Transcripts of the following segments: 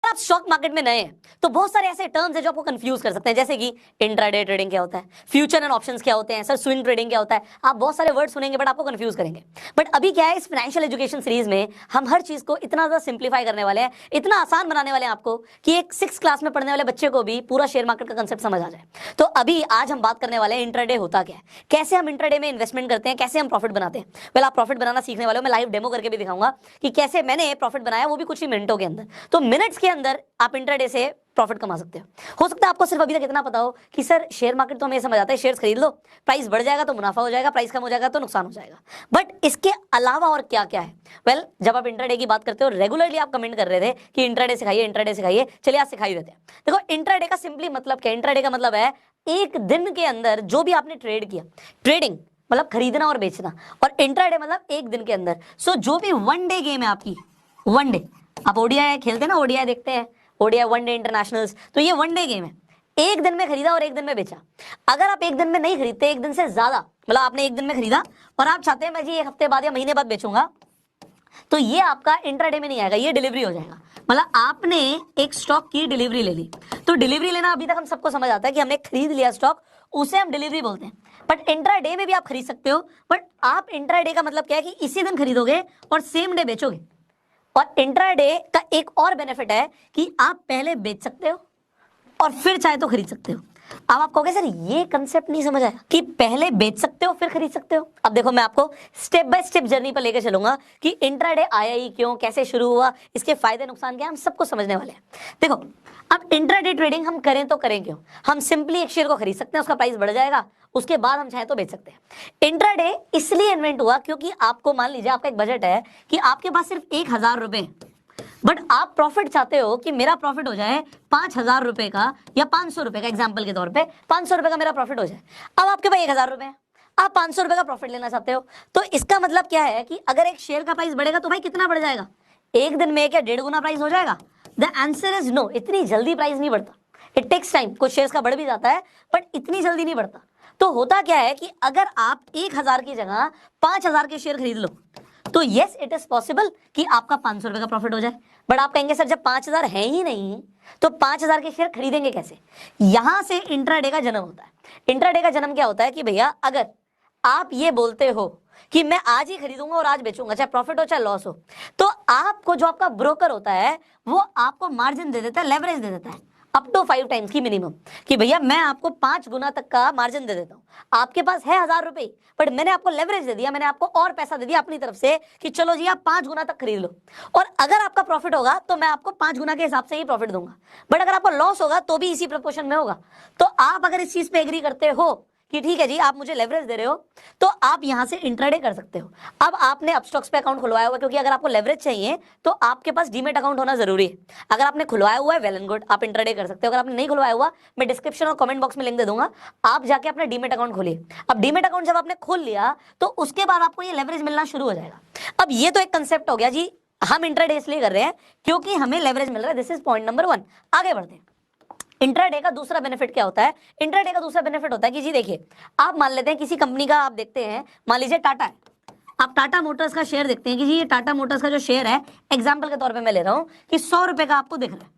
आप stock market में नए हैं तो बहुत सारे ऐसे टर्म्स हैं जो आपको कंफ्यूज कर सकते हैं, जैसे कि इंट्राडे ट्रेडिंग क्या होता है, फ्यूचर एंड ऑप्शंस क्या होते हैं, सर स्विंग ट्रेडिंग क्या होता है। आप बहुत सारे वर्ड सुनेंगे बट आपको कंफ्यूज करेंगे। बट अभी क्या है, इस फाइनेंशियल एजुकेशन सीरीज में हम हर चीज को इतना ज्यादा सिंप्लीफाई करने वाले हैं, इतना आसान बनाने वाले हैं आपको कि एक 6th क्लास में पढ़ने वाले बच्चे को भी पूरा शेयर मार्केट का कंसेप्ट समझ आ जाए। तो अभी आज हम बात करने वाले हैं इंट्राडे होता क्या है, कैसे हम इंट्राडे में इन्वेस्टमेंट करते हैं, कैसे हम प्रॉफिट बनाते हैं। वेल आप प्रॉफिट बनाना सीखने वाले हो, मैं लाइव डेमो करके भी दिखाऊंगा कि कैसे मैंने प्रॉफिट बनाया, वो भी कुछ ही मिनटों के अंदर। तो मिनट्स के अंदर आप इंट्राडे से प्रॉफिट कमा सकते हो सकता है आपको सिर्फ अभी तक इतना पता हो कि सर शेयर मार्केट तो हमें समझ आता है, शेयर्स खरीद लो, प्राइस बढ़ जाएगा तो मुनाफा हो जाएगा, प्राइस कम हो जाएगा तो नुकसान हो जाएगा। बट इसके अलावा और क्या क्या है। वेल जब आप इंट्राडे की बात करते हो, रेगुलरली आप कमेंट कर रहे थे कि इंट्राडे सिखाइए, इंट्राडे सिखाइए, चलिए आज सिखाई देते हैं। देखो इंट्राडे का सिंपली मतलब क्या है, इंट्राडे का मतलब है एक दिन के अंदर जो भी आपने ट्रेड किया, ट्रेडिंग मतलब खरीदना और बेचना, और इंट्राडे मतलब एक दिन के अंदर। सो जो भी वन डे गेम है आपकी, वन डे आप ओडीआई खेलते हैं ना, ओडीआई देखते हैं, ओडीआई वन डे इंटरनेशनल्स, तो ये वन डे गेम है, एक दिन में खरीदा और एक दिन में बेचा। अगर आप एक दिन में नहीं खरीदते, एक दिन से ज्यादा, मतलब आपने एक दिन में खरीदा और आप चाहते हैं मैं जी एक हफ्ते बाद या महीने बाद बेचूंगा, तो ये आपका इंट्राडे में नहीं आएगा, ये डिलीवरी हो जाएगा। मतलब आपने एक स्टॉक की डिलीवरी ले ली, तो डिलीवरी लेना अभी तक हम सबको समझ आता है कि हमने खरीद लिया स्टॉक, उसे हम डिलीवरी बोलते हैं। बट इंट्राडे में भी आप खरीद सकते हो, बट आप इंट्राडे का मतलब क्या है कि इसी दिन खरीदोगे और सेम डे बेचोगे। और इंट्राडे का एक और बेनिफिट है कि आप पहले बेच सकते हो और फिर चाहे तो खरीद सकते हो। अब आप कहोगे सर ये कंसेप्ट नहीं समझ आया कि पहले बेच सकते हो फिर खरीद सकते हो। अब देखो मैं आपको स्टेप बाय स्टेप जर्नी पर लेकर चलूंगा कि इंट्राडे आया ही क्यों, कैसे शुरू हुआ, इसके फायदे नुकसान क्या, हम सबको समझने वाले हैं। देखो अब इंट्राडे ट्रेडिंग हम करें तो करें क्यों, हम सिंपली एक शेयर को खरीद सकते हैं, उसका प्राइस बढ़ जाएगा, उसके बाद हम चाहे तो बेच सकते हैं। इंट्राडे इसलिए इन्वेंट हुआ क्योंकि आपको मान लीजिए आपका एक बजट है कि आपके पास सिर्फ 1000 रुपए, बट आप प्रॉफिट चाहते हो कि मेरा प्रॉफिट हो जाए 5000 रुपए का या 500 रुपए का, एग्जाम्पल के तौर पे 500 रुपए का मेरा प्रॉफिट हो जाए। अब आपके पास 1000 रुपए है, आप 500 रुपए का प्रॉफिट लेना चाहते हो, तो इसका मतलब क्या है कि अगर एक शेयर का प्राइस बढ़ेगा तो भाई कितना बढ़ जाएगा, एक दिन में क्या 1.5 गुना प्राइस हो जाएगा। द आंसर इज नो, इतनी जल्दी प्राइस नहीं बढ़ता, इट टेक्स टाइम। कुछ शेयर्स का बढ़ भी जाता है बट इतनी जल्दी नहीं बढ़ता। तो होता क्या है कि अगर आप 1000 की जगह 5000 के शेयर खरीद लो, तो यस इट इज पॉसिबल कि आपका 500 रुपए का प्रॉफिट हो जाए। बट आप कहेंगे सर जब 5000 है ही नहीं तो 5000 के शेयर खरीदेंगे कैसे। यहां से इंट्राडे का जन्म होता है। इंट्राडे का जन्म क्या होता है कि भैया अगर आप ये बोलते हो कि मैं आज ही खरीदूंगा और आज बेचूंगा, चाहे प्रॉफिट हो चाहे लॉस हो, तो आपको जो आपका ब्रोकर होता है वो आपको मार्जिन दे देता है, लेवरेज दे देता है अप टू 5 टाइम्स की मिनिमम, कि भैया मैं आपको 5 गुना तक का मार्जिन दे देता हूं। आपके पास है 1000 रुपए, बट मैंने आपको लेवरेज दे दिया, मैंने आपको और पैसा दे दिया अपनी तरफ से कि चलो जी आप 5 गुना तक खरीद लो, और अगर आपका प्रॉफिट होगा तो मैं आपको 5 गुना के हिसाब से ही प्रॉफिट दूंगा, बट अगर आपको लॉस होगा तो भी इसी प्रपोर्शन में होगा। तो आप अगर इस चीज पे एग्री करते हो कि ठीक है जी आप मुझे लेवरेज दे रहे हो, तो आप यहां से इंट्राडे कर सकते हो। अब आपने अपस्टॉक्स पे अकाउंट खुलवाया हुआ, क्योंकि अगर आपको लेवरेज चाहिए तो आपके पास डीमेट अकाउंट होना जरूरी है। अगर आपने खुलवाया हुआ है वेल एंड गुड, आप इंट्राडे कर सकते हो। अगर आपने नहीं खुलवाया हुआ, मैं डिस्क्रिप्शन और कमेंट बॉक्स में लिंक दे दूंगा, आप जाके अपना डीमेट अकाउंट खोलिए। अब डीमेट अकाउंट जब आपने खोल लिया तो उसके बाद आपको ये लेवरेज मिलना शुरू हो जाएगा। अब ये तो एक कंसेप्ट हो गया जी, हम इंट्राडे इसलिए कर रहे हैं क्योंकि हमें लेवरेज मिल रहा है, दिस इज पॉइंट नंबर 1। आगे बढ़ते हैं। इंट्राडे का दूसरा बेनिफिट क्या होता है। इंट्राडे का दूसरा बेनिफिट होता है कि जी देखिए, आप मान लेते हैं किसी कंपनी का, आप देखते हैं मान लीजिए टाटा है, आप टाटा मोटर्स का शेयर देखते हैं कि जी ये टाटा मोटर्स का जो शेयर है, एग्जांपल के तौर पे मैं ले रहा हूं कि 100 रुपए का आपको दिख रहा है,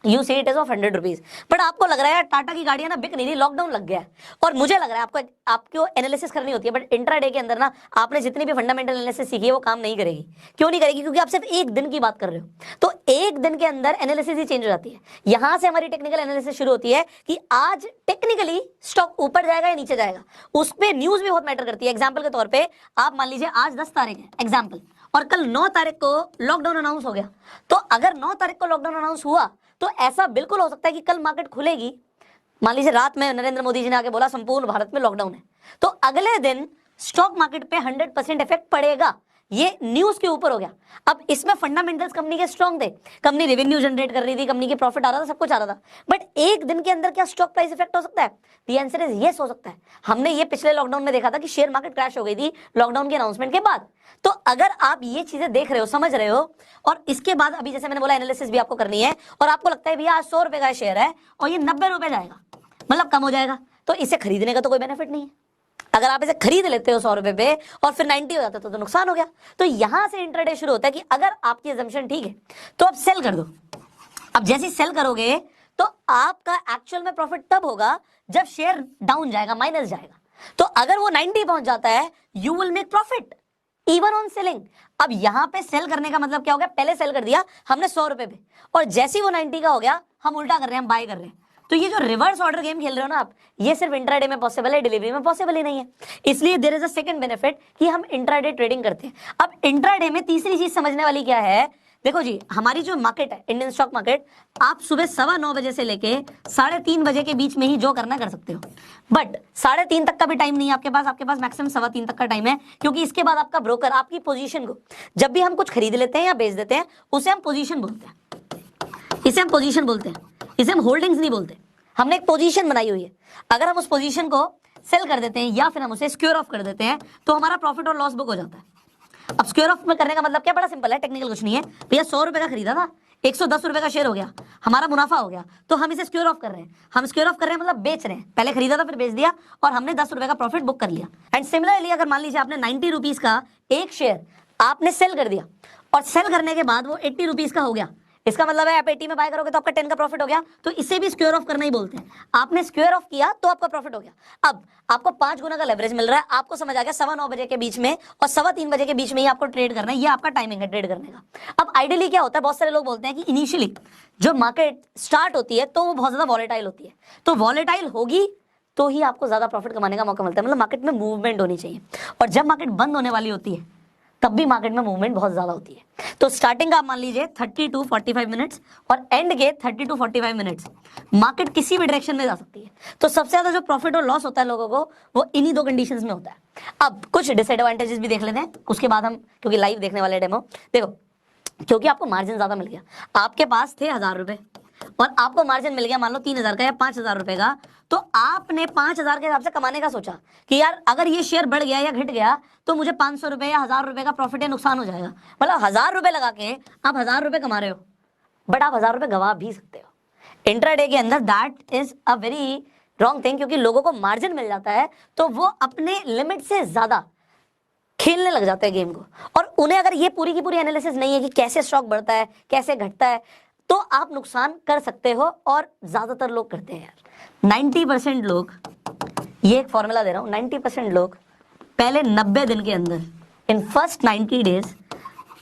you see it is of 100 rupees, but आपको लग रहा है यार टाटा की गाड़ियां ना बिक नहीं रही, लॉकडाउन लग गया है, और मुझे लग रहा है आपको एनालिसिस करनी होती है, बट इंट्राडे के अंदर ना आपने जितनी भी फंडामेंटल एनालिसिस सीखी है वो काम नहीं करेगी। क्यों नहीं करेगी, क्योंकि आप सिर्फ एक दिन की बात कर रहे हो, तो एक दिन के अंदर एनालिसिस ही चेंज हो जाती है। यहां से हमारी टेक्निकल एनालिसिस शुरू होती है कि आज टेक्निकली स्टॉक ऊपर जाएगा या नीचे जाएगा, उस पर न्यूज भी बहुत मैटर करती है। एग्जाम्पल के तौर पर आप मान लीजिए आज 10 तारीख है एग्जाम्पल, और कल 9 तारीख को लॉकडाउन अनाउंस हो गया, तो अगर 9 तारीख को लॉकडाउन अनाउंस हुआ तो ऐसा बिल्कुल हो सकता है कि कल मार्केट खुलेगी, मान लीजिए रात में नरेंद्र मोदी जी ने आके बोला संपूर्ण भारत में लॉकडाउन है, तो अगले दिन स्टॉक मार्केट पे 100% इफेक्ट पड़ेगा। ये न्यूज के ऊपर हो गया। अब इसमें फंडामेंटल्स कंपनी के स्ट्रांग थे, कंपनी रेवेन्यू जनरेट कर रही थी, कंपनी के प्रॉफिट आ रहा था, सब कुछ आ रहा था, बट एक दिन के अंदर क्या स्टॉक प्राइस इफेक्ट हो सकता है। द आंसर इज यस, हो सकता है। हमने ये पिछले लॉकडाउन में देखा था कि शेयर मार्केट क्रैश हो गई थी लॉकडाउन के अनाउंसमेंट के बाद। तो अगर आप ये चीजें देख रहे हो, समझ रहे हो, और इसके बाद अभी जैसे मैंने बोला एनालिसिस भी आपको करनी है, और आपको लगता है भैया आज 100 रुपए का शेयर है और ये 90 रुपए जाएगा, मतलब कम हो जाएगा, तो इसे खरीदने का तो कोई बेनिफिट नहीं है। अगर आप इसे खरीद लेते हो 100 रुपए पे और फिर 90 हो जाता तो नुकसान हो गया। तो यहां से इंट्राडे शुरू होता है कि अगर आपकी अजम्पशन ठीक है तो आप सेल कर दो, अब जैसे सेल करोगे तो आपका एक्चुअल में प्रॉफिट तब होगा जब शेयर डाउन जाएगा, माइनस जाएगा। तो अगर वो 90 पहुंच जाता है, you will make profit even on selling. अब यहां पे सेल करने का मतलब क्या हो गया, पहले सेल कर दिया हमने 100 रुपए पे, और जैसे ही वो 90 का हो गया हम उल्टा कर रहे हैं, हम बाय कर रहे हैं। तो ये जो रिवर्स ऑर्डर गेम खेल रहे हो ना आप, ये सिर्फ इंट्राडे में पॉसिबल है, डिलीवरी में पॉसिबल ही नहीं है। इसलिए there is a second benefit कि हम इंट्राडे ट्रेडिंग करते हैं। अब इंट्राडे में तीसरी चीज समझने वाली क्या है, देखो जी, हमारी जो मार्केट है इंडियन स्टॉक मार्केट, आप सुबह 9:15 बजे से लेके 3:30 बजे के बीच में ही जो करना कर सकते हो। बट 3:30 तक का भी टाइम नहीं है आपके पास मैक्सिमम 3:15 तक का टाइम है, क्योंकि इसके बाद आपका ब्रोकर आपकी पोजीशन को, जब भी हम कुछ खरीद लेते हैं या बेच देते हैं, उसे हम पोजीशन बोलते हैं, इसे हम पोजीशन बोलते हैं, इसे हम होल्डिंग्स नहीं बोलते। हमने एक पोजीशन बनाई हुई है, अगर हम उस पोजीशन को सेल कर देते हैं या फिर हम उसे स्क्योर ऑफ कर देते हैं तो हमारा प्रॉफिट और लॉस बुक हो जाता है। अब स्क्योर ऑफ में करने का मतलब क्या, बड़ा सिंपल है, टेक्निकल कुछ नहीं है भैया। 100 रुपए का खरीदा था, 110 रुपए का शेयर हो गया, हमारा मुनाफा हो गया, तो हम इसे स्क्योर ऑफ कर रहे हैं। हम स्क्योर ऑफ कर रहे हैं मतलब बेच रहे हैं, पहले खरीदा था फिर बेच दिया और हमने 10 रुपए का प्रॉफिट बुक कर लिया। एंड सिमिलरली अगर मान लीजिए आपने 90 रुपीज का एक शेयर आपने सेल कर दिया और सेल करने के बाद वो 80 रुपीज का हो गया, इसका मतलब है आप 80 में बाय करोगे तो आपका 10 का प्रॉफिट हो गया, तो इसे भी स्क्वायर ऑफ करना ही बोलते हैं। आपने स्क्वायर ऑफ किया तो आपका प्रॉफिट हो गया। अब आपको 5 गुना का लेवरेज मिल रहा है, आपको समझ आ गया 9:15 बजे के बीच में और 3:15 बजे के बीच में ही आपको ट्रेड करना है, ये आपका टाइमिंग है ट्रेड करने का। अब आइडियली क्या होता है, बहुत सारे लोग बोलते हैं कि इनिशियली जो मार्केट स्टार्ट होती है तो वो बहुत ज्यादा वॉलेटाइल होती है, तो वॉलेटाइल होगी तो ही आपको ज्यादा प्रॉफिट कमाने का मौका मिलता है, मतलब मार्केट में मूवमेंट होनी चाहिए। और जब मार्केट बंद होने वाली होती है तब भी मार्केट में मूवमेंट बहुत ज्यादा होती है। तो स्टार्टिंग का आप मान लीजिए 30 to 45 मिनट्स और एंड के 30 to 45 मिनट्स मार्केट किसी भी डायरेक्शन में जा सकती है। तो सबसे ज्यादा जो प्रॉफिट और लॉस होता है लोगों को वो इन्हीं दो कंडीशंस में होता है। अब कुछ डिसएडवांटेजेस भी देख लेते हैं उसके बाद हम, क्योंकि लाइव देखने वाले डेमो, देखो क्योंकि आपको मार्जिन ज्यादा मिल गया, आपके पास थे 1000 रुपए और आपको मार्जिन मिल गया मान लो 3000 का या 5000 रुपए का, तो आपने 5000 के हिसाब से कमाने का सोचा कि यार अगर ये शेयर बढ़ गया या घट गया तो मुझे 500 रुपए या 1000 रुपए का प्रॉफिट या नुकसान हो जाएगा। मतलब 1000 रुपए लगा के आप 1000 रुपए कमा रहे हो, बट आप 1000 रुपए गवा भी सकते हो। इंट्राडे के अंदर that is a very wrong thing, क्योंकि लोगों को मार्जिन मिल जाता है तो वो अपने लिमिट से ज्यादा खेलने लग जाते हैं गेम को, और उन्हें अगर ये पूरी की पूरी एनालिसिस नहीं है कि कैसे स्टॉक बढ़ता है कैसे घटता है, तो आप नुकसान कर सकते हो। और ज्यादातर लोग करते हैं यार, 90% लोग, ये एक फॉर्मूला दे रहा हूं, 90% लोग पहले 90 दिन के अंदर, इन फर्स्ट 90 डेज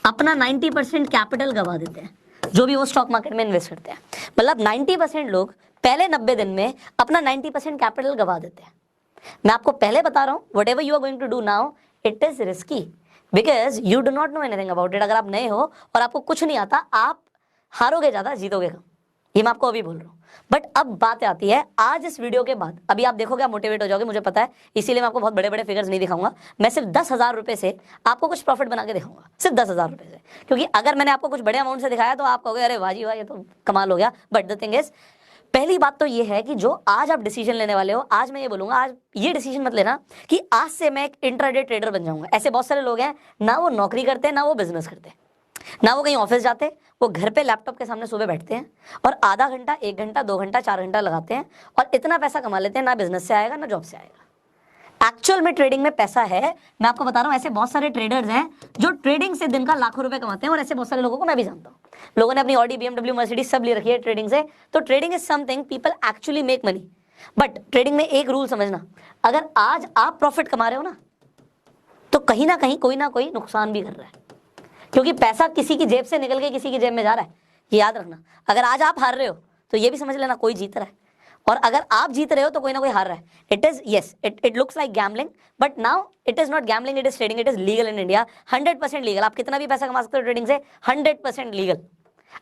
अपना 90% कैपिटल गवा देते हैं, जो भी वो स्टॉक मार्केट में इन्वेस्ट करते हैं। मतलब 90% लोग पहले 90 दिन में अपना 90% कैपिटल गवा देते हैं। मैं आपको पहले बता रहा हूं, whatever you are going to do now it is risky because you do not know anything about it. अगर आप नए हो और आपको कुछ नहीं आता, आप हारोगे ज्यादा जीतोगे कम, ये मैं आपको अभी बोल रहा हूँ। बट अब बात आती है, आज इस वीडियो के बाद अभी आप देखोगे, आप मोटिवेट हो जाओगे, मुझे पता है, इसीलिए मैं आपको बहुत बड़े बड़े फिगर्स नहीं दिखाऊंगा। मैं सिर्फ 10,000 रुपए से आपको कुछ प्रॉफिट बना के दिखाऊंगा, सिर्फ 10,000 रुपए से, क्योंकि अगर मैंने आपको कुछ बड़े अमाउंट से दिखाया तो आप कहोगे अरे वाह जी वाह, ये तो कमाल हो गया। बट द थिंग इज, पहली बात तो ये है कि जो आज आप डिसीजन लेने वाले हो, आज मैं ये बोलूंगा, आज ये डिसीजन मत लेना कि आज से मैं एक इंट्राडे ट्रेडर बन जाऊंगा। ऐसे बहुत सारे लोग हैं, ना वो नौकरी करते हैं ना वो बिजनेस करते हैं, ना वो कहीं ऑफिस जाते, वो घर पे लैपटॉप के सामने सुबह बैठते हैं और आधा घंटा 1 घंटा 2 घंटा 4 घंटा लगाते हैं और इतना पैसा कमा लेते हैं, ना बिजनेस से आएगा ना जॉब से आएगा। एक्चुअल में ट्रेडिंग में पैसा है, मैं आपको बता रहा हूं, ऐसे बहुत सारे ट्रेडर्स हैं जो ट्रेडिंग से दिन का लाखों रुपए कमाते हैं, और ऐसे बहुत सारे लोगों को मैं भी जानता हूं। लोगों ने अपनी ऑडी BMW मर्सिडीज सब ले रखी है ट्रेडिंग से। तो trading is something people actually make money. But trading में एक रूल समझना, अगर आज आप प्रॉफिट कमा रहे हो ना, तो कहीं ना कहीं कोई ना कोई नुकसान भी कर रहा है, क्योंकि पैसा किसी की जेब से निकल के किसी की जेब में जा रहा है, ये याद रखना। अगर आज आप हार रहे हो तो ये भी समझ लेना कोई जीत रहा है, और अगर आप जीत रहे हो तो कोई ना कोई हार रहा है। It is, yes, it looks like gambling, but now it is not gambling, it is trading, it is legal in India, 100% legal. आप कितना भी पैसा कमा सकते हो ट्रेडिंग से, 100% लीगल।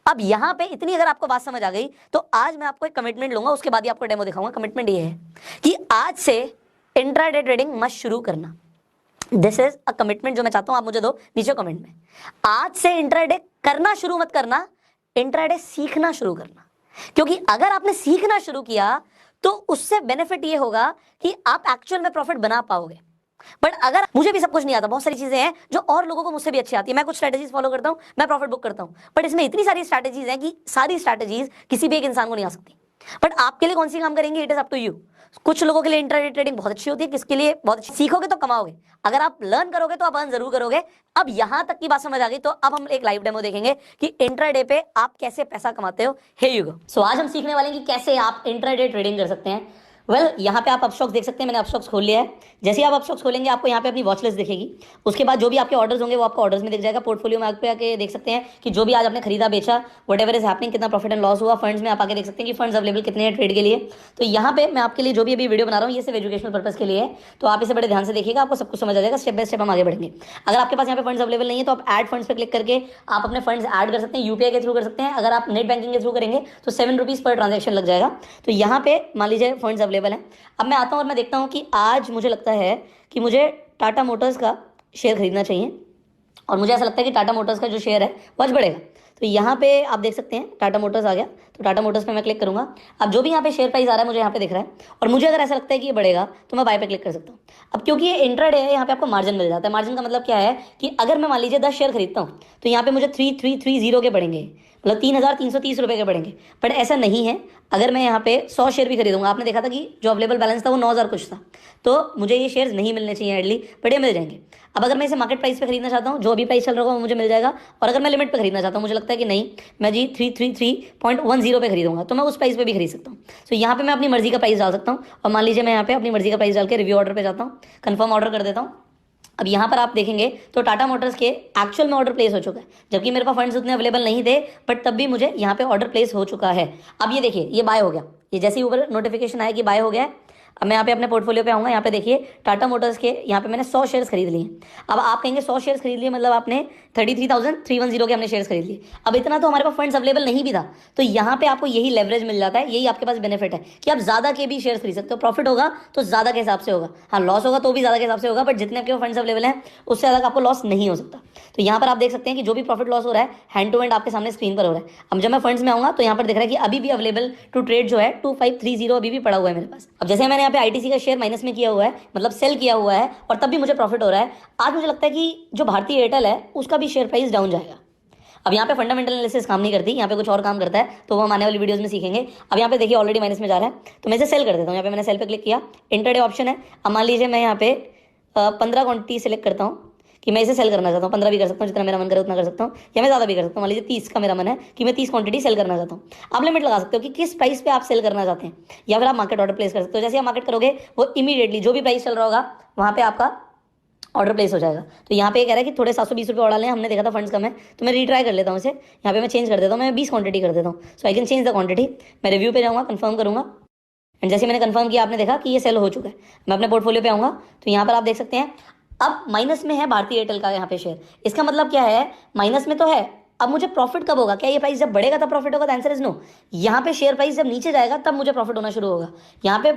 अब यहाँ पे इतनी अगर आपको बात समझ आ गई तो आज मैं आपको एक कमिटमेंट लूंगा, उसके बाद ही आपको डेमो दिखाऊंगा। कमिटमेंट ये है कि आज से इंट्राडे ट्रेडिंग मत शुरू करना। दिस इज अ कमिटमेंट जो मैं चाहता हूं आप मुझे दो नीचे कमेंट में। आज से इंट्राडे करना शुरू मत करना, इंट्राडे सीखना शुरू करना, क्योंकि अगर आपने सीखना शुरू किया तो उससे बेनिफिट ये होगा कि आप एक्चुअल में प्रॉफिट बना पाओगे। बट अगर मुझे भी सब कुछ नहीं आता, बहुत सारी चीजें हैं जो और लोगों को मुझसे भी अच्छी आती है, मैं कुछ स्ट्रेटेजीज फॉलो करता हूं, मैं प्रॉफिट बुक करता हूं, बट इसमें इतनी सारी स्ट्रेटेजीज हैं कि सारी स्ट्रेटेजीज किसी भी एक इंसान को नहीं आ सकती। बट आपके लिए कौन सी काम करेंगे, it is up to you. कुछ लोगों के लिए इंट्राडे ट्रेडिंग बहुत अच्छी होती है, किसके लिए बहुत अच्छी। सीखोगे तो कमाओगे, अगर आप लर्न करोगे तो आप अर्न जरूर करोगे। अब यहां तक की बात समझ आ गई, तो अब हम एक लाइव डेमो देखेंगे कि इंट्राडे पे आप कैसे पैसा कमाते हो। हे यू गो। सो आज हम सीखने वाले हैं कि कैसे आप इंट्राडे ट्रेडिंग कर सकते हैं। यहाँ पे आप अपस्टॉक्स देख सकते हैं, मैंने अपस्टॉक्स खोल लिया है। जैसे ही आप अपस्टॉक्स खोलेंगे आपको यहाँ पे अपनी वॉच लिस्ट दिखेगी। उसके बाद जो भी आपके ऑर्डर्स होंगे वो आपको ऑर्डर्स में दिख जाएगा। पोर्टफोलियो में आप आके देख सकते हैं कि जो भी आज आपने खरीदा बेचा, वट एवर इज हैपनिंग, कितना प्रॉफिट एंड लॉस हुआ। फंड्स में आप आके देख सकते हैं कि फंड्स अवेलेबल कितने हैं ट्रेड के लिए। तो यहाँ पे मैं आपके लिए जो भी अभी वीडियो बना रहा हूँ ये सिर्फ एजुकेशनल पर्पस के लिए है, तो आप इसे बड़े ध्यान से देखिएगा, आपको सब कुछ समझ आ जाएगा। स्टेप बाय स्टेप हम आगे बढ़ेंगे। अगर आपके पास यहाँ पे फंड्स अवेलेबल नहीं है तो आप ऐड फंड्स पे क्लिक करके आप अपने फंड्स ऐड कर सकते हैं। यूपीआई के थ्रू कर सकते हैं। अगर आप नेट बैंकिंग के थ्रू करेंगे तो 7 रुपीज पर ट्रांजेक्शन लग जाएगा। तो यहाँ पे मान लीजिए फंड्स अवेलेबल है। अब मैं आता हूँ और मैं देखता हूँ कि आज मुझे लगता है कि मुझे टाटा मोटर्स का शेयर खरीदना चाहिए, और मुझे ऐसा लगता है कि टाटा मोटर्स का जो शेयर है वो आज बढ़ेगा। तो यहाँ पे आप देख सकते हैं टाटा मोटर्स आ गया, तो टाटा मोटर्स पे मैं क्लिक करूंगा। अब जो भी यहाँ पे शेयर प्राइस आ रहा है मुझे यहाँ पे दिख रहा है, और मुझे अगर ऐसा लगता है कि ये बढ़ेगा तो मैं बाय पे क्लिक कर सकता हूँ। अब क्योंकि ये इंट्राडे है, यहाँ पे आपको मार्जिन मिल जाता है। मार्जिन का मतलब क्या है कि अगर मैं मान लीजिए 10 शेयर खरीदता हूँ तो यहाँ पे मुझे 3330 के पड़ेंगे, मतलब 3330 रुपए के पड़ेंगे। बट ऐसा नहीं है, अगर मैं यहाँ पे 100 शेयर भी खरीदूंगा, आपने देखा था कि जो अवेलेबल बैलेंस था वो 9000 कुछ था, तो मुझे ये शेयर्स नहीं मिलने चाहिए एडली, बट ये मिल जाएंगे। अब अगर मैं इसे मार्केट प्राइस पे खरीदना चाहता हूँ, जो अभी प्राइस चल रहा होगा वो मुझे मिल जाएगा। और अगर मैं लिमिट पे खरीदना चाहता हूँ, मुझे लगता है कि नहीं मैं जी 333.10 पे खरीदूंगा, तो मैं उस प्राइस पे भी खरीद सकता हूँ। तो यहाँ पे मैं अपनी मर्जी का प्राइस डाल सकता हूँ, और मान लीजिए मैं यहाँ पे अपनी मर्जी का प्राइस डाल के रिव्यू ऑर्डर पे जाता हूँ, कंफर्म ऑर्डर कर देता हूँ। अब यहाँ पर आप देखेंगे तो टाटा मोटर्स के एक्चुअल में ऑर्डर प्लेस हो चुका है, जबकि मेरे पास फंड्स उतने अवेलेबल नहीं थे, बट तब भी मुझे यहाँ पे ऑर्डर प्लेस हो चुका है। अब ये देखिए ये बाय हो गया, ये जैसे ही ऊपर नोटिफिकेशन आया कि बाय हो गया है। अब मैं यहाँ पे अपने पोर्टफोलियो पे आऊँगा, यहाँ पे देखिए टाटा मोटर्स के यहाँ पे मैंने 100 शेयर्स खरीद लिए। अब आप कहेंगे 100 शेयर्स खरीद लिए मतलब आपने 33,310 के हमने शेयर्स खरीद लिए। अब इतना तो हमारे पास फंड्स अवेलेबल नहीं भी था, तो यहाँ पे आपको यही लेवरेज मिल जाता है, यही आपके पास बेनिफिट है कि आप ज्यादा के भी शेयर्स खरीद सकते हो। प्रॉफिट होगा तो ज्यादा के हिसाब से होगा, हाँ लॉस होगा तो भी ज्यादा के हिसाब से होगा, बट जितने आपके फंड्स अवेलेबल हैं उससे ज्यादा आपको लॉस नहीं हो सकता। तो यहाँ पर आप देख सकते हैं कि जो भी प्रॉफिट लॉस हो रहा है हैंड टू हैंड आपके सामने स्क्रीन पर हो रहा है। अब जब मैं फंड्स में आऊंगा तो यहाँ पर दिख रहा है कि अभी भी अवेलेबल टू ट्रेड जो है 2530 अभी भी पड़ा हुआ है मेरे पास। अब जैसे मैंने यहाँ पे आईटीसी का शेयर माइनस में किया हुआ है, मतलब सेल किया हुआ है, और तब भी मुझे प्रॉफिट हो रहा है। आज मुझे लगता है कि जो भारतीय एयरटेल है उसका भी शेयर प्राइस डाउन जाएगा। अब यहाँ पे फंडामेंटल एनालिसिस काम नहीं करती, यहाँ पे कुछ और काम करता है, तो वो हम आने वाली वीडियोस में सीखेंगे। अब यहाँ पे देखिए ऑलरेडी माइनस में जा रहा है, तो मैं इसे सेल कर देता हूँ। यहाँ पे मैंने सेल पे क्लिक किया, इंटरडे ऑप्शन है। अब मान लीजिए मैं यहाँ पे 15 क्वांटिटी सेलेक्ट करता हूँ कि मैं इसे सेल करना चाहता हूँ। 15 भी कर सकता हूँ, जितना मेरा मन करे उतना कर सकता हूँ, या मैं ज़्यादा भी कर सकता हूँ। मान लीजिए 30 का मेरा मन है कि मैं 30 क्वांटिटी सेल करना चाहता हूँ। आप लिमिट लगा सकते हो कि किस प्राइस पे आप सेल करना चाहते हैं, या फिर आप मार्केट ऑर्डर प्लेस कर सकते हो। जैसे आप मार्केट करोगे वो इमीडिएटली जो भी प्राइस चल रहा होगा वहाँ पे आपका ऑर्डर प्लेस हो जाएगा। तो यहाँ पे कह रहा है कि थोड़े 720 रुपये और डालें, हमने देखा था फंड्स कम है, तो मैं रीट्राई कर लेता हूँ इसे। यहाँ पे मैं चेंज कर देता हूँ, मैं 20 क्वांटिटी कर देता हूँ। So I can change the quantity. मैं रिव्यू पे जाऊँगा, कंफर्म करूँगा, एंड जैसे मैंने कंफर्म किया आपने देखा कि ये सेल हो चुका है। मैं अपने पोर्टफोलियो पे आऊँगा तो यहाँ पर आप देख सकते हैं अब माइनस में है भारतीय एयरटेल का यहाँ पे शेयर। इसका मतलब क्या है, माइनस में तो है, अब मुझे प्रॉफिट कब होगा? क्या ये प्राइस जब बढ़ेगा तब प्रॉफिट होगा? Answer is no. यहाँ पे शेयर प्राइस जब नीचे जाएगा तब मुझे प्रॉफिट होना शुरू होगा। यहाँ पे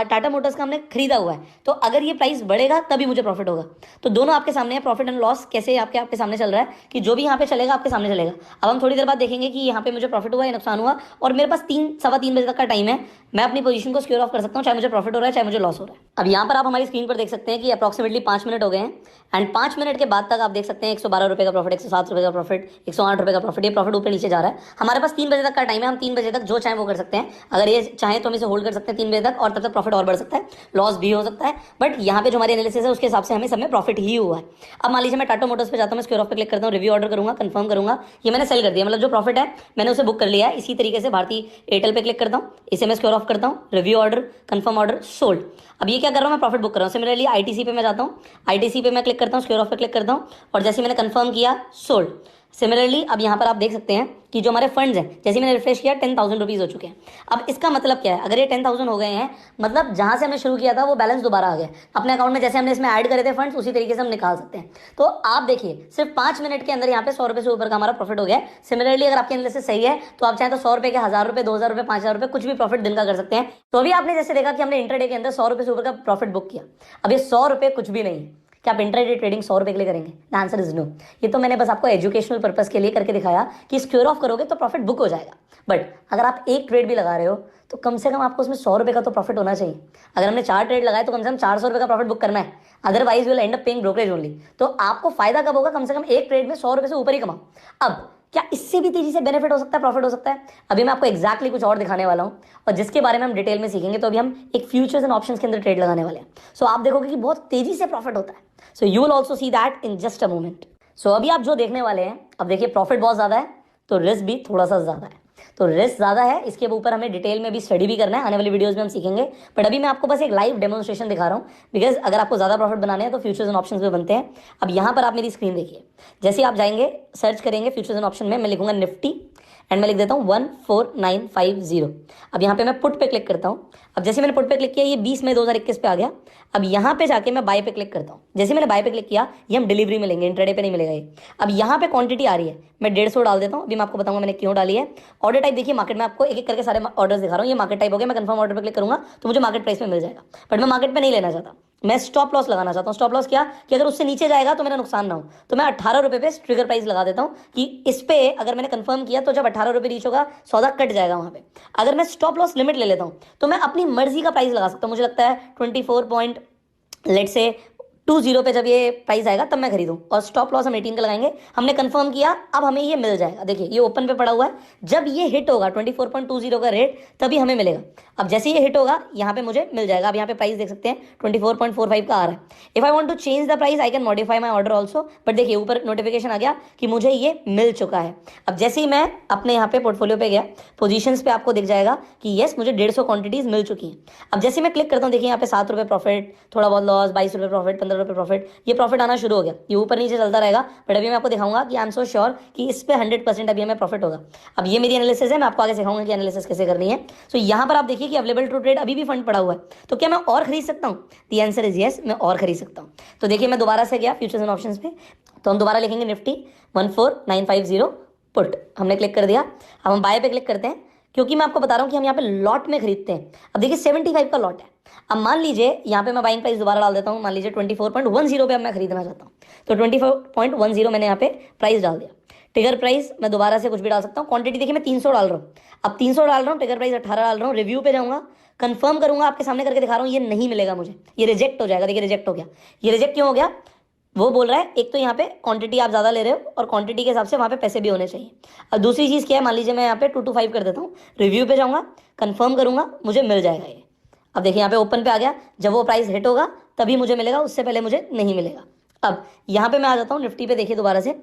टाटा मोटर्स का हमने खरीदा हुआ है, तो अगर ये प्राइस बढ़ेगा तभी मुझे प्रॉफिट होगा। तो दोनों आपके सामने है, प्रॉफिट एंड लॉस कैसे आपके सामने चल रहा है कि जो भी यहाँ पे चलेगा आपके सामने चलेगा। अब हम थोड़ी देर बाद देखेंगे कि यहाँ पे मुझे प्रॉफिट हुआ या नुकसान हुआ, और मेरे पास 3 सवा 3 बजे तक का टाइम है। मैं अपनी पोजीशन को सिक्योर ऑफ कर सकता हूँ, चाहे मुझे प्रॉफिट हो रहा है चाहे मुझे लॉस हो रहा है। अब यहाँ पर आप हमारी स्क्रीन पर देख सकते हैं कि अप्रॉक्सीमेटली 5 मिनट हो गए हैं, एंड 5 मिनट के बाद तक आप देख सकते हैं 112 रुपये का प्रॉफिट, 107 रुपये का प्रॉफिट, 108 रुपये का प्रॉफिट। ये प्रॉफिट ऊपर नीचे जा रहा है। हमारे पास 3 बजे तक का टाइम है, हम 3 बजे तक जो चाहे वो कर सकते हैं। अगर ये चाहे तो हम इसे होल्ड कर सकते हैं 3 बजे तक, और तब तक प्रॉफिट और बढ़ सकता है, लॉस भी हो सकता है, बट यहाँ पे जो हमारी एनालिसिस है उसके हिसाब से हमें सब में प्रॉफिट ही हुआ है। अब मान लीजिए मैं टाटा मोटर्स पे जाता हूँ, मैं स्क्वायर ऑफ पे क्लिक करता हूँ, रिव्यू ऑर्डर करूंगा, कंफर्म करूंगा, ये मैंने सेल कर दिया, मतलब जो प्रॉफिट है मैंने उसे बुक कर लिया है। इसी तरीके से भारतीय एयरटेल पे क्लिक करता हूँ, इसे मैं स्क्वायर ऑफ करता हूँ, review order, confirm order, sold. अब ये क्या कर रहा हूँ, मैं प्रॉफिट बुक कर रहा हूँ। सिमिलरली आईटीसी पे मैं जाता हूँ, आईटीसी पे मैं क्लिक करता हूँ, स्क्वायर ऑफ पे क्लिक करता हूँ, और जैसे मैंने कंफर्म किया, सोल्ड। सिमिलरली अब यहाँ पर आप देख सकते हैं कि जो हमारे फंड्स हैं, जैसे मैंने रिफ्रेश किया 10,000 रुपीज़ हो चुके हैं। अब इसका मतलब क्या है, अगर ये 10,000 हो गए हैं, मतलब जहाँ से हमने शुरू किया था वो बैलेंस दोबारा आ गया अपने अकाउंट में। जैसे हमने इसमें ऐड करे थे फंड्स, उसी तरीके से हम निकाल सकते हैं। तो आप देखिए सिर्फ 5 मिनट के अंदर यहाँ पे 100 रुपये से ऊपर का हमारा प्रॉफिट हो गया। सिमिलरली अगर आपके एनालिसिस सही है तो आप चाहे तो 100 रुपये के 1000 रुपये, 2000 रुपये, 5000 रुपये, कुछ भी प्रॉफिट दिन का कर सकते हैं। तो अभी आपने जैसे देखा कि हमने इंटरडे के अंदर 100 रुपये से ऊपर का प्रॉफिट बुक किया। अब ये 100 रुपये कुछ भी नहीं है। क्या आप इंट्राडे ट्रेडिंग 100 रुपए के लिए करेंगे? The answer is no. ये तो मैंने बस आपको एजुकेशनल पर्पस के लिए करके दिखाया कि स्क्योर ऑफ करोगे तो प्रॉफिट बुक हो जाएगा, बट अगर आप एक ट्रेड भी लगा रहे हो तो कम से कम आपको उसमें 100 रुपए का तो प्रॉफिट होना चाहिए। अगर हमने 4 ट्रेड लगाए तो कम से कम 400 रुपए का प्रॉफिट बुक करना है, otherwise will and up paying brokerage only. तो आपको फायदा कब होगा? कम से कम एक ट्रेड में 100 रुपए से ऊपर ही कमाओ। अब क्या इससे भी तेजी से बेनिफिट हो सकता है, प्रॉफिट हो सकता है? अभी मैं आपको एक्जैक्टली कुछ और दिखाने वाला हूं और जिसके बारे में हम डिटेल में सीखेंगे। तो अभी हम एक फ्यूचर्स एंड ऑप्शंस के अंदर ट्रेड लगाने वाले हैं। सो आप देखोगे कि बहुत तेजी से प्रॉफिट होता है। So you will also see that in just a moment. So अभी आप जो देखने वाले हैं, अब देखिए प्रॉफिट बहुत ज्यादा है तो रिस्क भी थोड़ा सा ज्यादा है। तो रिस्क ज्यादा है, इसके ऊपर हमें डिटेल में भी स्टडी भी करना है, आने वाली वीडियोस में हम सीखेंगे। बट अभी मैं आपको बस एक लाइव डेमोन्स्ट्रेशन दिखा रहा हूं, बिकॉज अगर आपको ज्यादा प्रॉफिट बनाने हैं तो फ्यूचर्स एंड ऑप्शंस में बनते हैं। अब यहां पर आप मेरी स्क्रीन देखिए, जैसे आप जाएंगे सर्च करेंगे फ्यूचर्स एंड ऑप्शन में, मैं लिखूंगा निफ्टी एंड मैं लिख देता हूँ 14950। अब यहाँ पे मैं पुट पे क्लिक करता हूँ। अब जैसे मैंने पुट पे क्लिक किया, ये 20 मई 2021 पे आ गया। अब यहाँ पे जाके मैं बाय पे क्लिक करता हूँ। जैसे मैंने बाय पे क्लिक किया, ये हम डिलीवरी में लेंगे, इंट्राडे पे नहीं मिलेगा ये। अब यहाँ पे क्वांटिटी आ रही है, मैं 150 डाल देता हूँ। अभी मैं आपको बताऊंगा मैंने क्यों डाली है। ऑर्डर टाइप देखिए, मार्केट में आपको एक एक करके सारे ऑर्डर्स दिखा रहा हूँ। ये मार्केट टाइप हो गया, मैं कंफर्म ऑर्डर पे क्लिक करूंगा तो मुझे मार्केट प्राइस में मिल जाएगा। बट मैं मार्केट पे नहीं लेना चाहता, मैं स्टॉप लॉस लगाना चाहता हूँ। स्टॉप लॉस क्या कि अगर उससे नीचे जाएगा तो मेरा नुकसान ना हो। तो मैं 18 रुपए पे ट्रिगर प्राइस लगा देता हूँ कि इस पे अगर मैंने कंफर्म किया तो जब 18 रुपए रीच होगा सौदा कट जाएगा वहां पे। अगर मैं स्टॉप लॉस लिमिट ले लेता हूँ तो मैं अपनी मर्जी का प्राइस लगा सकता हूँ। मुझे लगता है 24 पॉइंट लेट से 20 पे जब ये प्राइस आएगा तब मैं खरीदूं। और स्टॉप लॉस हम 18 का लगाएंगे। हमने कंफर्म किया, अब हमें ये मिल जाएगा। देखिए ये ओपन पे पड़ा हुआ है, जब ये हिट होगा 24.20 का रेट तभी हमें मिलेगा। अब जैसे ये हिट होगा यहाँ पे मुझे मिल जाएगा। अब यहाँ पे प्राइस देख सकते हैं 24.45 का आ रहा है। If I want to change the price I can modify my order also. But देखिए ऊपर नोटिफिकेशन आ गया कि मुझे ये मिल चुका है। अब जैसे ही मैं अपने यहाँ पे पोर्टफोलियो पे गया, पोजीशंस पे आपको दिख जाएगा कि यस मुझे 150 क्वांटिटीज मिल चुकी हैं। अब जैसे मैं क्लिक करता हूँ, देखिए यहाँ पे 7 रुपये प्रॉफिट, थोड़ा बहुत लॉस, 22 रुपये प्रॉफिट, 15 रुपये प्रॉफिट, ये प्रॉफिट आना शुरू हो गया। ये ऊपर नीचे चलता रहेगा। बट अभी मैं आपको दिखाऊंगा कि आई एम सो श्योर कि इस पे 100% अभी हमें प्रॉफिट होगा। अब ये मेरी एनालिसिस है, मैं आपको आगे सिखाऊंगा कि एनालिसिस कैसे करनी है। सो यहाँ पर आप देखिए कि अवेलेबल टू ट्रेड अभी भी फंड पड़ा हुआ है। तो क्या मैं और खरीद सकता हूँ? द आंसर इज यस, मैं और खरीद सकता हूँ। तो देखिए मैं दोबारा से गया फ्यूचर्स एंड ऑप्शंस पे, तो हम दोबारा लिखेंगे निफ्टी 14950 पुट, हमने क्लिक कर दिया। अब हम बाय पे क्लिक करते हैं, क्योंकि मैं आपको बता रहा हूं कि हम यहाँ पे लॉट में खरीदते हैं। अब देखिए 75 का लॉट है। अब मान लीजिए यहाँ पे मैं बाइंग प्राइस दोबारा डाल देता हूँ, मान लीजिए 24.10 पे अब मैं खरीदना चाहता हूँ। तो 24.10 मैंने यहाँ पे प्राइस डाल दिया। ट्रिगर प्राइस मैं दोबारा से कुछ भी डाल सकता हूँ। क्वांटिटी देखिए मैं 300 डाल रहा हूँ। अब 300 डाल रहा हूँ, ट्रिगर प्राइस 18 डाल रहा हूँ। रिव्यू पे जाऊंगा, कंफर्म करूंगा, आपके सामने करके दिखा रहा हूँ, ये नहीं मिलेगा मुझे, ये रिजेक्ट हो जाएगा। देखिए रिजेक्ट हो गया। ये रिजेक्ट क्यों हो गया? वो बोल रहा है एक तो यहाँ पे क्वांटिटी आप ज्यादा ले रहे हो और क्वांटिटी के हिसाब से वहां पे पैसे भी होने चाहिए। और दूसरी चीज क्या है, मान लीजिए मैं यहाँ पे 225 कर देता हूँ, रिव्यू पे जाऊंगा, कंफर्म करूंगा, मुझे मिल जाएगा ये। अब देखिए यहाँ पे ओपन पे आ गया, जब वो प्राइस हिट होगा तभी मुझे मिलेगा, उससे पहले मुझे नहीं मिलेगा। अब यहाँ पे मैं आ जाता हूँ निफ्टी पे, देखिए दोबारा से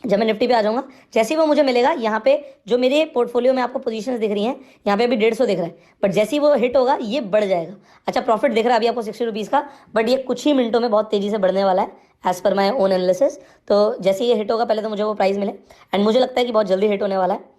जब मैं निफ्टी पे आ जाऊंगा, जैसे ही वो मुझे मिलेगा, यहाँ पे जो मेरे पोर्टफोलियो में आपको पोजीशंस दिख रही हैं, यहाँ पे अभी 150 दिख रहा है। बट जैसे ही वो हिट होगा ये बढ़ जाएगा। अच्छा प्रॉफिट दिख रहा है अभी आपको 60 रुपीज़ का, बट ये कुछ ही मिनटों में बहुत तेजी से बढ़ने वाला है as per my own analysis. तो जैसे ये हिट होगा पहले तो मुझे वो प्राइस मिले, एंड मुझे लगता है कि बहुत जल्दी हिट होने वाला है।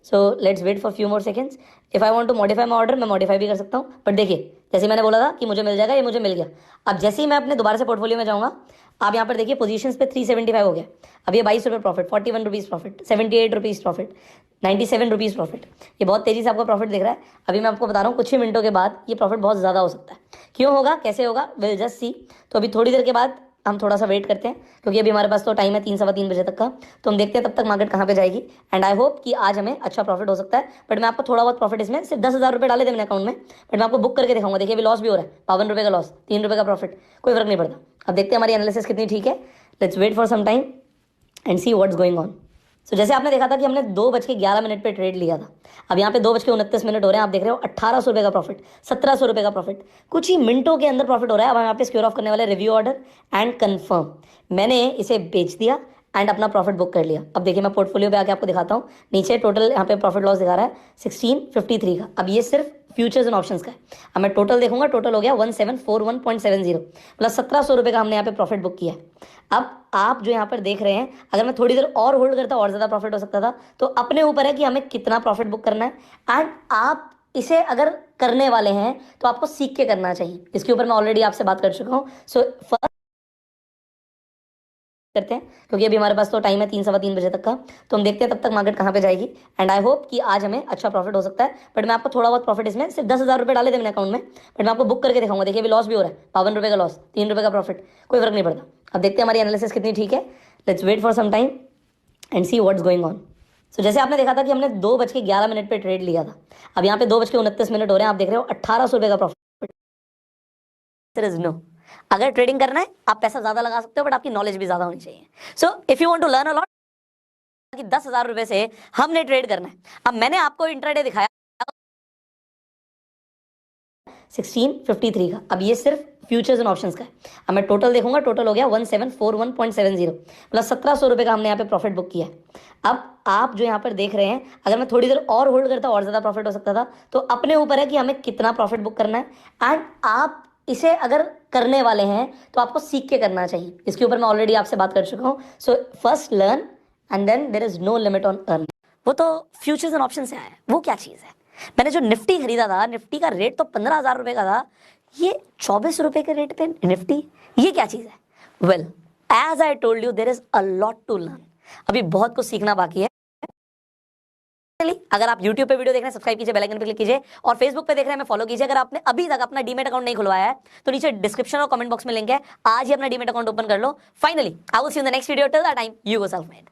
So let's wait for few more seconds. If I want to modify my order, मैं मॉडिफाई भी कर सकता हूँ। बट देखिए जैसे मैंने बोला था कि मुझे मिल जाएगा, ये मुझे मिल गया। अब जैसे ही मैं अपने दोबारा से पोर्टफोलियो में जाऊंगा, आप यहाँ पर देखिए पोजीशंस पे 375 हो गया। अब ये 22 रुपये profit, 41 rupees profit, 78 rupees profit, 97 rupees profit. ये बहुत तेजी से आपको प्रॉफिट दिख रहा है। अभी मैं आपको बता रहा हूँ कुछ ही मिनटों के बाद ये प्रॉफिट बहुत ज़्यादा हो सकता है। क्यों होगा, कैसे होगा, विल जस्ट सी। तो अभी थोड़ी देर के बाद हम थोड़ा सा वेट करते हैं, क्योंकि अभी हमारे पास तो टाइम है 3 सवा 3 बजे तक का। तो हम देखते हैं तब तक मार्केट कहाँ पे जाएगी। एंड आई होप कि आज हमें अच्छा प्रॉफिट हो सकता है। बट मैं आपको थोड़ा बहुत प्रॉफिट, इसमें सिर्फ 10,000 रुपये डाले थे मैंने अकाउंट में, बट मैं आपको बुक करके दिखाऊंगा। देखिए अभी लॉस भी हो रहा है, 52 रुपये का लॉस, 3 रुपये का प्रॉफिट, कोई फर्क नहीं पड़ता। अब देखते हैं हमारी एनालिसिस कितनी ठीक है। Let's wait for some time and see what's going on. So जैसे आपने देखा था कि हमने 2:11 पे ट्रेड लिया था। अब यहाँ पे 2:29 हो रहे हैं, आप देख रहे हो 1800 रुपये का प्रॉफिट, 1700 रुपये का प्रॉफिट, कुछ ही मिनटों के अंदर प्रॉफिट हो रहा है। अब हम यहाँ पे स्क्योर ऑफ करने वाले रिव्यू ऑर्डर एंड कंफर्म। मैंने इसे बेच दिया एंड अपना प्रॉफिट बुक कर लिया। अब देखिए मैं पोर्टफोलियो पे आके आपको दिखाता हूँ, नीचे टोटल यहाँ पे प्रॉफिट लॉस दिखा रहा है 1653 का। अब ये सिर्फ फ्यूचर्स एंड ऑप्शंस का है। अब मैं टोटल देखूंगा, टोटल हो गया 1741.70, मतलब 1700 रुपये का हमने यहाँ पे प्रॉफिट बुक किया है। अब आप जो यहाँ पर देख रहे हैं, अगर मैं थोड़ी देर और होल्ड करता और ज्यादा प्रॉफिट हो सकता था। तो अपने ऊपर है कि हमें कितना प्रॉफिट बुक करना है। एंड आप इसे अगर करने वाले हैं तो आपको सीख के करना चाहिए। इसके ऊपर मैं ऑलरेडी आपसे बात कर चुका हूँ। सो फर्स्ट करते हैं, क्योंकि अभी हमारे पास तो टाइम है 3 सवा 3 बजे तक का। तो हम देखते हैं तब तक मार्केट कहाँ पे जाएगी। एंड आई होप कि आज हमें अच्छा प्रॉफिट हो सकता है। बट मैं आपको थोड़ा बहुत प्रॉफिट, इसमें सिर्फ 10,000 रुपये डाले थे मैंने अकाउंट में, बट मैं आपको बुक करके दिखाऊंगा। देखिए अभी लॉस भी हो रहा है, 52 रुपये का लॉस, 3 रुपये का प्रॉफिट, कोई फर्क नहीं पड़ता। अब देखते हैं हमारी एनालिसिस कितनी ठीक है। Let's wait for some time and see what's going on. So जैसे आपने देखा था कि हमने 2:11 पे ट्रेड लिया था। अब यहाँ पे 2:29 हो रहे हैं, आप देख रहे हो 1800 रुपये का प्रॉफिट। नो, अगर ट्रेडिंग करना है आप पैसा ज्यादा लगा सकते हो, बट आपकी नॉलेज भी ज्यादा होनी चाहिए। So if you want to learn a lot कि 10,000 रुपए से हमने ट्रेड करना है। अब मैंने आपको इंट्राडे दिखाया 1653 का, अब ये सिर्फ फ्यूचर्स एंड ऑप्शंस का है। अब मैं टोटल देखूंगा, टोटल हो गया 1741.70, मतलब 1700 रुपए का हमने यहाँ पे प्रॉफिट बुक किया है। अब आप जो यहाँ पर देख रहे हैं, अगर मैं थोड़ी देर और होल्ड करता और ज्यादा प्रॉफिट हो सकता था, तो अपने ऊपर है कि हमें कितना प्रॉफिट बुक करना है। एंड आप इसे अगर करने वाले हैं तो आपको सीख के करना चाहिए, इसके ऊपर मैं ऑलरेडी आपसे बात कर चुका हूँ। So first learn and then there is no limit on earn. वो तो फ्यूचर्स एंड ऑप्शन से आया है, वो क्या चीज है? मैंने जो निफ्टी खरीदा था, निफ्टी का रेट तो 15,000 रुपए का था, ये 24 रुपए के रेट पे निफ्टी, ये क्या चीज है? Well, as I told you, there is a lot to learn, अभी बहुत कुछ सीखना बाकी है। अगर आप YouTube पे वीडियो देख रहे हैं, सब्सक्राइब कीजिए, बेल आइकन पे क्लिक कीजिए, और Facebook पे देख रहे हैं, मैं फॉलो कीजिए। अगर आपने अभी तक अपना डीमेट अकाउंट नहीं खुलवाया है तो नीचे डिस्क्रिप्शन और कमेंट बॉक्स में लिंक है, आज ही अपना डीमेट अकाउंट ओपन कर लो। Finally I will see you in the next video, till that time you go self made.